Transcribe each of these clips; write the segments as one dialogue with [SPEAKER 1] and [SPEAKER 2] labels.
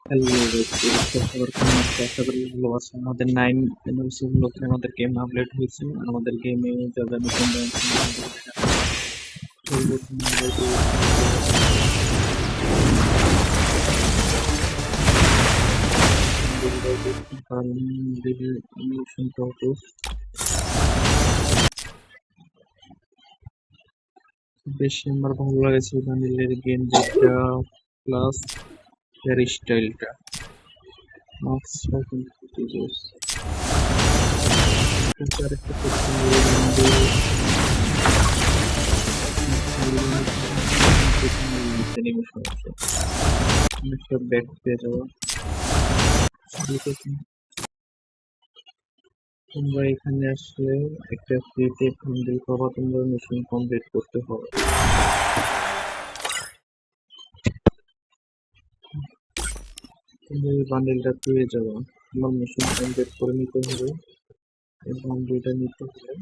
[SPEAKER 1] Hello guys, কি অবস্থা সবার? কেমন আছো? আশা করি ভালো আছো। আমাদের 9 এনিভার্সারি উপলক্ষে আমাদের গেম আপডেট হয়েছে। আমাদের গেমে যা যা নতুন বেশি আমার ভালো লাগেছে বান্ডিলের গেম যেটা প্লাস হেয়ার স্টাইলটা মাস্কটা কিন্তু জোস। আরেকটা অ্যানিমেশন আছে, অনেকটা ব্যাক পেয়ে যাওয়া। তোমরা এখানে আসলে একটা ফ্রিতে বান্ডিল পাবা, তোমরা মিশন কমপ্লিট করতে হবে। তোমরা এই বান্ডিলটা পেয়ে যাবে, তোমার মিশন কমপ্লিট করে নিতে হবে। এই বান্ডিলটা নিতে হলে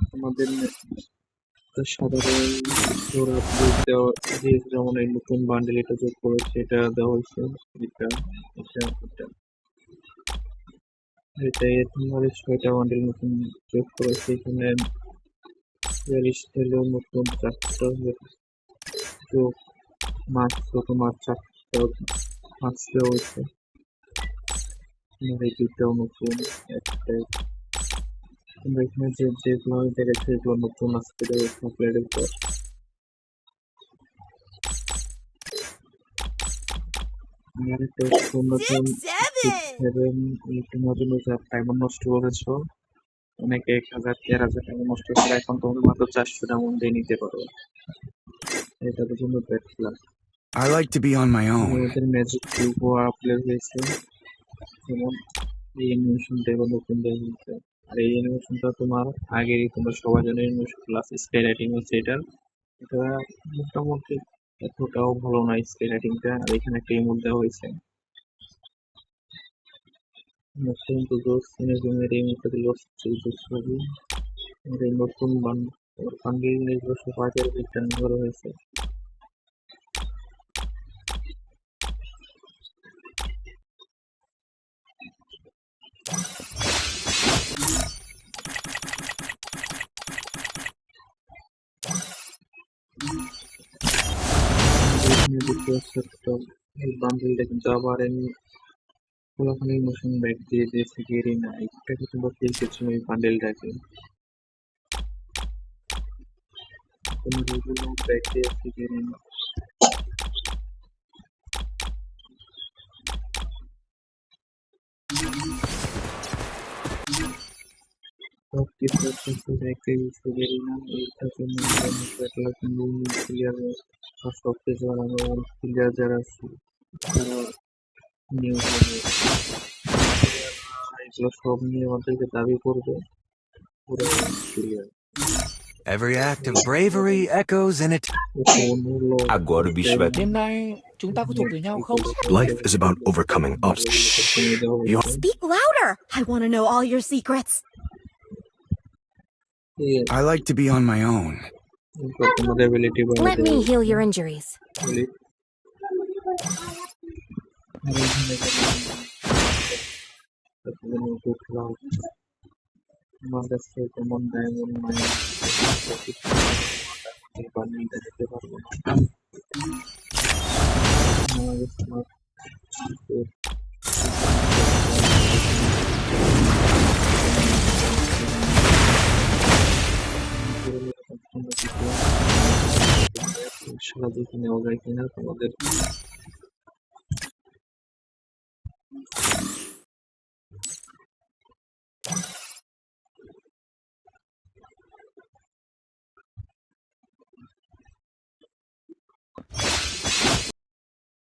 [SPEAKER 1] তোমাদের সাধারণ স্টোর আপডেট দেওয়া যে যেমন এই নতুন বান্ডিল এটা যোগ করেছে, এটা দেওয়া হয়েছে। এটা এটা এটা এটা তোমার 6টা বান্ডিল নতুন যোগ করেছে। এখানে স্টাইলেও নতুন 4টা যোগ, মাত্র তোমার 4টা মাত্র হয়েছে। তোমার এই দুইটাও নতুন একটা। তোমরা এখানে যেগুলো আমি দেখাচ্ছি এগুলো নতুন আসতে আপডেটের পর। আর একটা তোমরা তো 6-7 তোমার জন্য যা টাইম নষ্ট করেছো, অনেকে 1000 13,000 টাকা নষ্ট করে, এখন তোমরা মাত্র 400 ডায়মন্ড দিয়ে নিতে পারো। এটার জন্য দেখলাম
[SPEAKER 2] I like to be on my own.
[SPEAKER 1] আমাদের ম্যাজিক কিউবও আপডেট হয়েছে। যেমন এই অ্যানিমেশনটা এবার নতুন দেওয়া হয়েছে। আর এই অ্যানিমেশনটা তোমার আগেরই তোমরা সবাই জানো অ্যানিমেশন প্লাস স্কাই রাইটিং হচ্ছে এটার। এটা মোটামুটি এতটাও ভালো নয় স্কাই রাইটিংটা। আর এখানে একটা ইমোট দেওয়া হয়েছে, নতুন দুটো সিনেমের ইমোটটা দিল ছবি। আর এই নতুন বান্ডিল নিজস্ব পার্টির রিটার্ন করা হয়েছে। এখানে দেখতে পাচ্ছ একটা এই বান্ডিলটা কিন্তু আবার পুরোখানি ইমোশন ব্যাক দিয়ে দিয়েছে গেরিনা। এটাকে তোমরা ফিল করছো এই বান্ডিলটাকে, তোমার এগুলো ব্যাক দিয়েছে গেরিনা। সব কিছু কিছু ব্যাক দিয়েছে গেরিনা। এইটার জন্য ব্যাটলা কিন্তু প্লেয়ার বা সব কিছু আমার প্লেয়ার যারা আছে তারা নিউ এগুলো সব নিয়ে আমাদেরকে দাবি করবে পুরো player.
[SPEAKER 2] Every act of bravery echoes in it.
[SPEAKER 3] Agora o bicho vai.
[SPEAKER 4] Đêm nay chúng ta có thuộc về nhau không?
[SPEAKER 3] Life is about overcoming obstacles. You
[SPEAKER 5] Speak louder! I want to know all your secrets.
[SPEAKER 2] I like to be on my own.
[SPEAKER 5] Let me heal your injuries.
[SPEAKER 1] আমার কাছে তেমন diamond নাই, বান্ডিলটা দিতে পারবো না। আমার কাছে মাত্র সারা দেখে নেওয়া যায় কিনা তোমাদের।